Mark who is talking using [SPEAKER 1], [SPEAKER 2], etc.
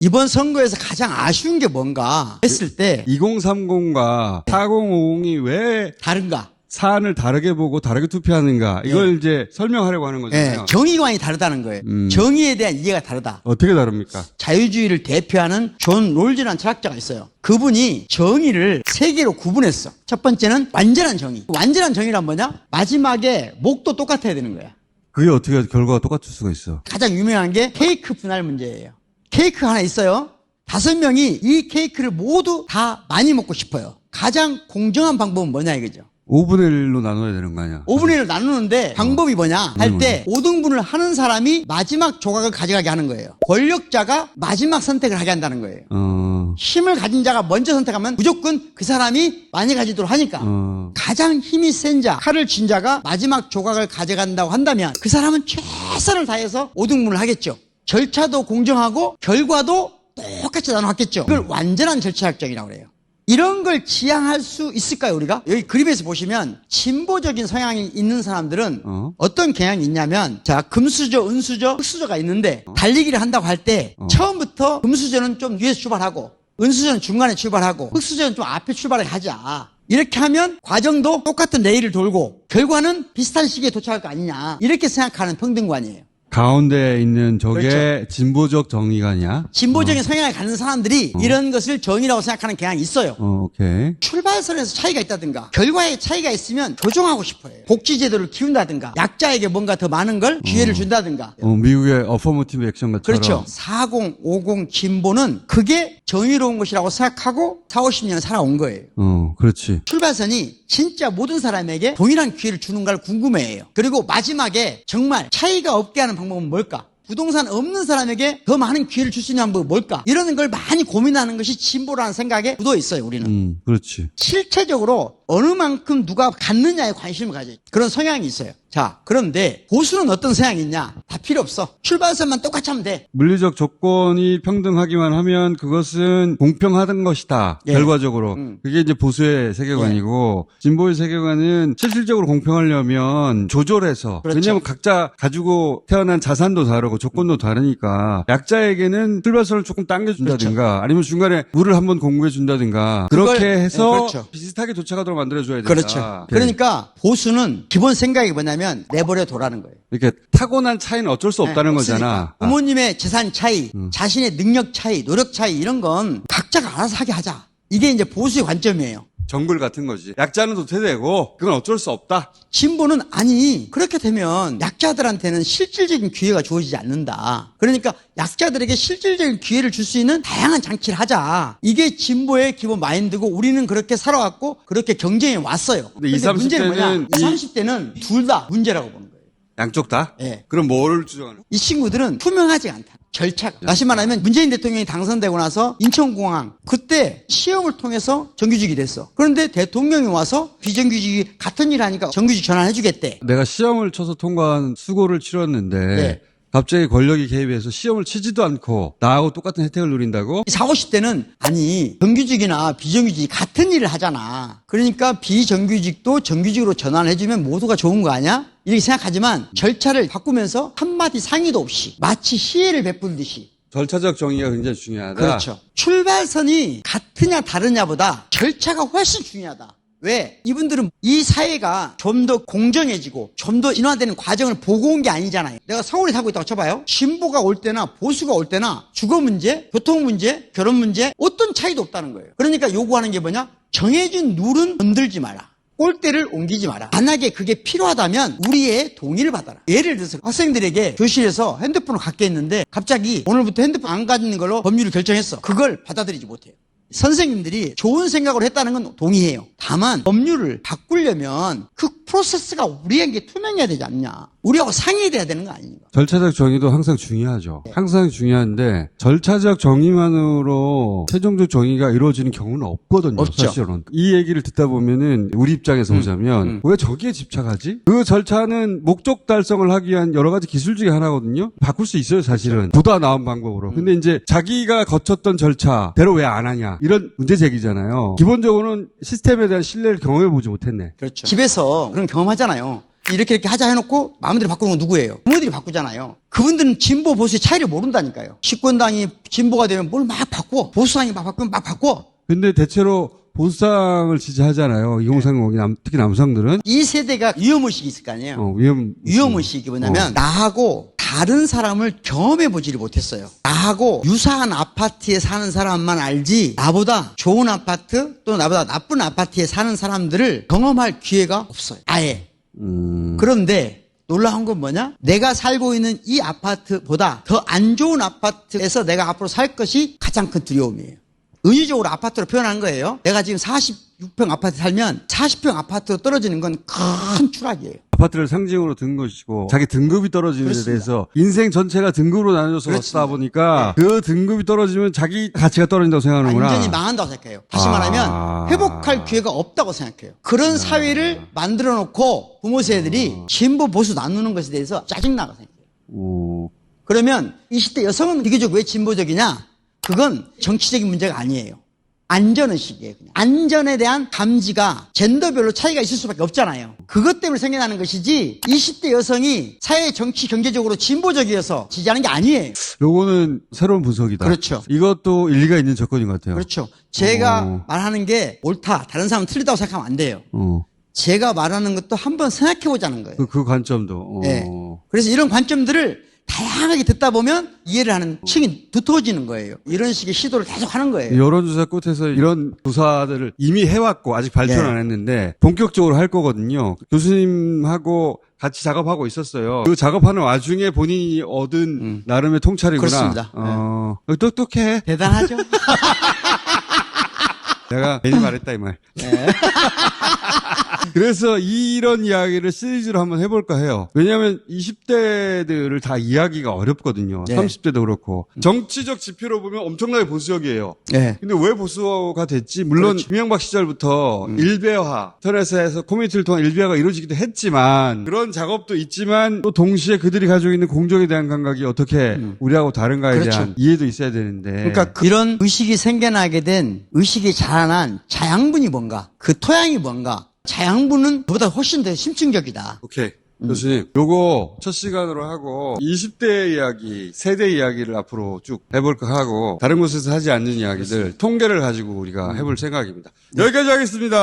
[SPEAKER 1] 이번 선거에서 가장 아쉬운 게 뭔가 했을 때
[SPEAKER 2] 2030과 4050이 왜
[SPEAKER 1] 다른가?
[SPEAKER 2] 사안을 다르게 보고 다르게 투표하는가 이걸 이제 설명하려고 하는 거잖아요.
[SPEAKER 1] 정의관이 다르다는 거예요. 정의에 대한 이해가 다르다.
[SPEAKER 2] 어떻게 다릅니까?
[SPEAKER 1] 자유주의를 대표하는 존 롤즈라는 철학자가 있어요. 그분이 정의를 세 개로 구분했어. 첫 번째는 완전한 정의. 완전한 정의란 뭐냐? 마지막에 목도 똑같아야 되는 거야.
[SPEAKER 2] 그게 어떻게 결과가 똑같을 수가 있어?
[SPEAKER 1] 가장 유명한 게 케이크 분할 문제예요. 케이크 하나 있어요. 5명이 이 케이크를 모두 다 많이 먹고 싶어요. 가장 공정한 방법은 뭐냐 이거죠.
[SPEAKER 2] 5분의 1로 나눠야 되는 거 아니야?
[SPEAKER 1] 5분의 1을 나누는데 방법이 뭐냐 할 때 5등분을 하는 사람이 마지막 조각을 가져가게 하는 거예요. 권력자가 마지막 선택을 하게 한다는 거예요. 힘을 가진 자가 먼저 선택하면 무조건 그 사람이 많이 가지도록 하니까 가장 힘이 센 자, 칼을 쥔 자가 마지막 조각을 가져간다고 한다면 그 사람은 최선을 다해서 5등분을 하겠죠. 절차도 공정하고 결과도 똑같이 나눠왔겠죠. 그걸 완전한 절차학적이라고 그래요. 이런 걸 지향할 수 있을까요, 우리가? 여기 그림에서 보시면 진보적인 성향이 있는 사람들은 어떤 경향이 있냐면, 자, 금수저, 은수저, 흑수저가 있는데 달리기를 한다고 할 때 처음부터 금수저는 좀 위에서 출발하고 은수저는 중간에 출발하고 흑수저는 좀 앞에 출발을 하자. 이렇게 하면 과정도 똑같은 레일을 돌고 결과는 비슷한 시기에 도착할 거 아니냐. 이렇게 생각하는 평등관이에요.
[SPEAKER 2] 가운데 있는 저게
[SPEAKER 1] 그렇죠.
[SPEAKER 2] 진보적 정의관이야?
[SPEAKER 1] 진보적인 성향을 갖는 사람들이 이런 것을 정의라고 생각하는 경향이 있어요.
[SPEAKER 2] 오케이.
[SPEAKER 1] 출발선에서 차이가 있다든가 결과에 차이가 있으면 조정하고 싶어요. 복지제도를 키운다든가 약자에게 뭔가 더 많은 걸 기회를 준다든가.
[SPEAKER 2] 미국의 어퍼머티브 액션 것처럼.
[SPEAKER 1] 그렇죠. 40, 50 진보는 그게 정의로운 것이라고 생각하고 40, 50년 살아온 거예요.
[SPEAKER 2] 그렇지.
[SPEAKER 1] 출발선이 진짜 모든 사람에게 동일한 기회를 주는 걸 궁금해해요. 그리고 마지막에 정말 차이가 없게 하는 방법은 뭘까? 부동산 없는 사람에게 더 많은 기회를 줄 수 있는 방법은 뭘까? 이러는 걸 많이 고민하는 것이 진보라는 생각에 묻어 있어요, 우리는.
[SPEAKER 2] 그렇지.
[SPEAKER 1] 실체적으로 어느 만큼 누가 갖느냐에 관심을 가져요. 그런 성향이 있어요. 자, 그런데 보수는 어떤 성향이 있냐? 다 필요 없어. 출발선만 똑같이 하면 돼.
[SPEAKER 2] 물리적 조건이 평등하기만 하면 그것은 공평하던 것이다.
[SPEAKER 1] 예.
[SPEAKER 2] 결과적으로. 그게 이제 보수의 세계관이고 진보의 세계관은 실질적으로 공평하려면 조절해서.
[SPEAKER 1] 그렇죠.
[SPEAKER 2] 왜냐하면 각자 가지고 태어난 자산도 다르고 조건도 다르니까 약자에게는 출발선을 조금 당겨준다든가
[SPEAKER 1] 그렇죠.
[SPEAKER 2] 아니면 중간에 물을 한번 공급해준다든가 그렇게 해서
[SPEAKER 1] 네, 그렇죠.
[SPEAKER 2] 비슷하게 도착하도록 만들어줘야 된다.
[SPEAKER 1] 그렇죠. 그러니까 보수는 기본 생각이 뭐냐면 내버려 둬라는 거예요.
[SPEAKER 2] 이렇게 타고난 차이는 어쩔 수 없다는 거잖아.
[SPEAKER 1] 부모님의 재산 차이, 자신의 능력 차이, 노력 차이 이런 건 각자가 알아서 하게 하자. 이게 이제 보수의 관점이에요.
[SPEAKER 2] 정글 같은 거지. 약자는 도태되고 그건 어쩔 수 없다.
[SPEAKER 1] 진보는 아니 그렇게 되면 약자들한테는 실질적인 기회가 주어지지 않는다. 그러니까 약자들에게 실질적인 기회를 줄 수 있는 다양한 장치를 하자. 이게 진보의 기본 마인드고 우리는 그렇게 살아왔고 그렇게 경쟁해 왔어요.
[SPEAKER 2] 근데
[SPEAKER 1] 근데
[SPEAKER 2] 20,
[SPEAKER 1] 문제는 뭐냐?
[SPEAKER 2] 30대는
[SPEAKER 1] 30대는 둘 다 문제라고 보는 거예요.
[SPEAKER 2] 양쪽 다?
[SPEAKER 1] 예.
[SPEAKER 2] 그럼 뭐를 주장하는?
[SPEAKER 1] 이 친구들은 투명하지 않다. 절차가. 다시 말하면 문재인 대통령이 당선되고 나서 인천공항 그때 시험을 통해서 정규직이 됐어. 그런데 대통령이 와서 비정규직이 같은 일 하니까 정규직 전환해주겠대.
[SPEAKER 2] 내가 시험을 쳐서 통과한 수고를 치렀는데
[SPEAKER 1] 네.
[SPEAKER 2] 갑자기 권력이 개입해서 시험을 치지도 않고 나하고 똑같은 혜택을 누린다고?
[SPEAKER 1] 40, 50대는 아니 정규직이나 비정규직이 같은 일을 하잖아. 그러니까 비정규직도 정규직으로 전환해주면 모두가 좋은 거 아니야? 이렇게 생각하지만 절차를 바꾸면서 한마디 상의도 없이 마치 시혜를 베풀듯이.
[SPEAKER 2] 절차적 정의가 굉장히 중요하다.
[SPEAKER 1] 그렇죠. 출발선이 같으냐 다르냐보다 절차가 훨씬 중요하다. 왜? 이분들은 이 사회가 좀 더 공정해지고 좀 더 인화되는 과정을 보고 온 게 아니잖아요. 내가 서울에 살고 있다고 쳐봐요. 진보가 올 때나 보수가 올 때나 주거 문제, 교통 문제, 결혼 문제 어떤 차이도 없다는 거예요. 그러니까 요구하는 게 뭐냐? 정해진 룰은 건들지 마라. 꼴대를 옮기지 마라. 만약에 그게 필요하다면 우리의 동의를 받아라. 예를 들어서 학생들에게 교실에서 핸드폰을 갖게 했는데 갑자기 오늘부터 핸드폰 안 갖는 걸로 법률을 결정했어. 그걸 받아들이지 못해요. 선생님들이 좋은 생각으로 했다는 건 동의해요. 다만 법률을 바꾸려면 그 프로세스가 우리에게 투명해야 되지 않냐. 우리하고 상의돼야 되는 거 아닙니까?
[SPEAKER 2] 절차적 정의도 항상 중요하죠. 항상 중요한데 절차적 정의만으로 최종적 정의가 이루어지는 경우는 없거든요.
[SPEAKER 1] 없죠.
[SPEAKER 2] 사실은. 이 얘기를 듣다 보면은 우리 입장에서 보자면 왜 저기에 집착하지? 그 절차는 목적 달성을 하기 위한 여러 가지 기술 중에 하나거든요. 바꿀 수 있어요, 사실은. 보다 나은 방법으로. 근데 이제 자기가 거쳤던 절차대로 왜 안 하냐. 이런 문제 제기잖아요. 기본적으로는 시스템에 대한 신뢰를 경험해보지 못했네.
[SPEAKER 1] 그렇죠. 집에서 그런 경험하잖아요. 이렇게 하자 해놓고 마음대로 바꾸는 건 누구예요? 부모들이 바꾸잖아요. 그분들은 진보 보수의 차이를 모른다니까요. 집권당이 진보가 되면 뭘 막 바꿔. 보수당이 막 바꾸면 막 바꿔.
[SPEAKER 2] 근데 대체로 보수당을 지지하잖아요. 2030, 특히 남성들은.
[SPEAKER 1] 이 세대가 위험의식이 있을 거 아니에요. 위험의식이 뭐냐면 나하고 다른 사람을 경험해보지를 못했어요. 나하고 유사한 아파트에 사는 사람만 알지 나보다 좋은 아파트 또는 나보다 나쁜 아파트에 사는 사람들을 경험할 기회가 없어요. 아예. 그런데 놀라운 건 뭐냐? 내가 살고 있는 이 아파트보다 더 안 좋은 아파트에서 내가 앞으로 살 것이 가장 큰 두려움이에요. 은유적으로 아파트로 표현한 거예요. 내가 지금 46평 아파트 살면 40평 아파트로 떨어지는 건 큰 추락이에요.
[SPEAKER 2] 아파트를 상징으로 든 것이고 자기 등급이 떨어지는 데
[SPEAKER 1] 그렇습니다.
[SPEAKER 2] 대해서 인생 전체가 등급으로 나눠져서
[SPEAKER 1] 그렇습니다.
[SPEAKER 2] 왔다 보니까 그 등급이 떨어지면 자기 가치가 떨어진다고 생각하는구나.
[SPEAKER 1] 완전히 망한다고 생각해요. 다시 말하면 회복할 기회가 없다고 생각해요. 그런 사회를 만들어 놓고 부모 세대들이 진보 보수 나누는 것에 대해서 짜증나고 생각해요. 그러면 20대 여성은 비교적 왜 진보적이냐? 그건 정치적인 문제가 아니에요. 안전의식이에요. 그냥. 안전에 대한 감지가 젠더별로 차이가 있을 수밖에 없잖아요. 그것 때문에 생겨나는 것이지 20대 여성이 사회, 정치, 경제적으로 진보적이어서 지지하는 게 아니에요.
[SPEAKER 2] 요거는 새로운 분석이다.
[SPEAKER 1] 그렇죠.
[SPEAKER 2] 이것도 일리가 있는 접근인 것 같아요.
[SPEAKER 1] 그렇죠. 제가 말하는 게 옳다, 다른 사람은 틀리다고 생각하면 안 돼요. 제가 말하는 것도 한번 생각해 보자는 거예요.
[SPEAKER 2] 그 관점도.
[SPEAKER 1] 네. 그래서 이런 관점들을 다양하게 듣다 보면 이해를 하는 층이 두터워지는 거예요. 이런 식의 시도를 계속 하는 거예요.
[SPEAKER 2] 여론조사 끝에서 이런 조사들을 이미 해왔고 아직 발표는 안 했는데 본격적으로 할 거거든요. 교수님하고 같이 작업하고 있었어요. 그 작업하는 와중에 본인이 얻은 나름의 통찰이구나.
[SPEAKER 1] 그렇습니다.
[SPEAKER 2] 똑똑해.
[SPEAKER 1] 대단하죠?
[SPEAKER 2] 내가 괜히 말했다 이 말. 그래서 이런 이야기를 시리즈로 한번 해볼까 해요. 왜냐하면 20대들을 다 이야기가 어렵거든요.
[SPEAKER 1] 네.
[SPEAKER 2] 30대도 그렇고. 정치적 지표로 보면 엄청나게 보수적이에요.
[SPEAKER 1] 네.
[SPEAKER 2] 근데 왜 보수가 됐지? 물론
[SPEAKER 1] 그렇죠.
[SPEAKER 2] 이명박 시절부터 일베화, 인터넷에서 커뮤니티를 통한 일베화가 이루어지기도 했지만 그런 작업도 있지만 또 동시에 그들이 가지고 있는 공정에 대한 감각이 어떻게 우리하고 다른가에
[SPEAKER 1] 그렇죠.
[SPEAKER 2] 대한 이해도 있어야 되는데.
[SPEAKER 1] 그러니까 이런 의식이 생겨나게 된 의식이 자라난 자양분이 뭔가, 그 토양이 뭔가. 자양분은 그보다 훨씬 더 심층적이다.
[SPEAKER 2] 오케이. 교수님, 요거 첫 시간으로 하고 20대 이야기, 세대 이야기를 앞으로 쭉 해볼까 하고 다른 곳에서 하지 않는 이야기들 통계를 가지고 우리가 해볼 생각입니다. 여기까지 하겠습니다.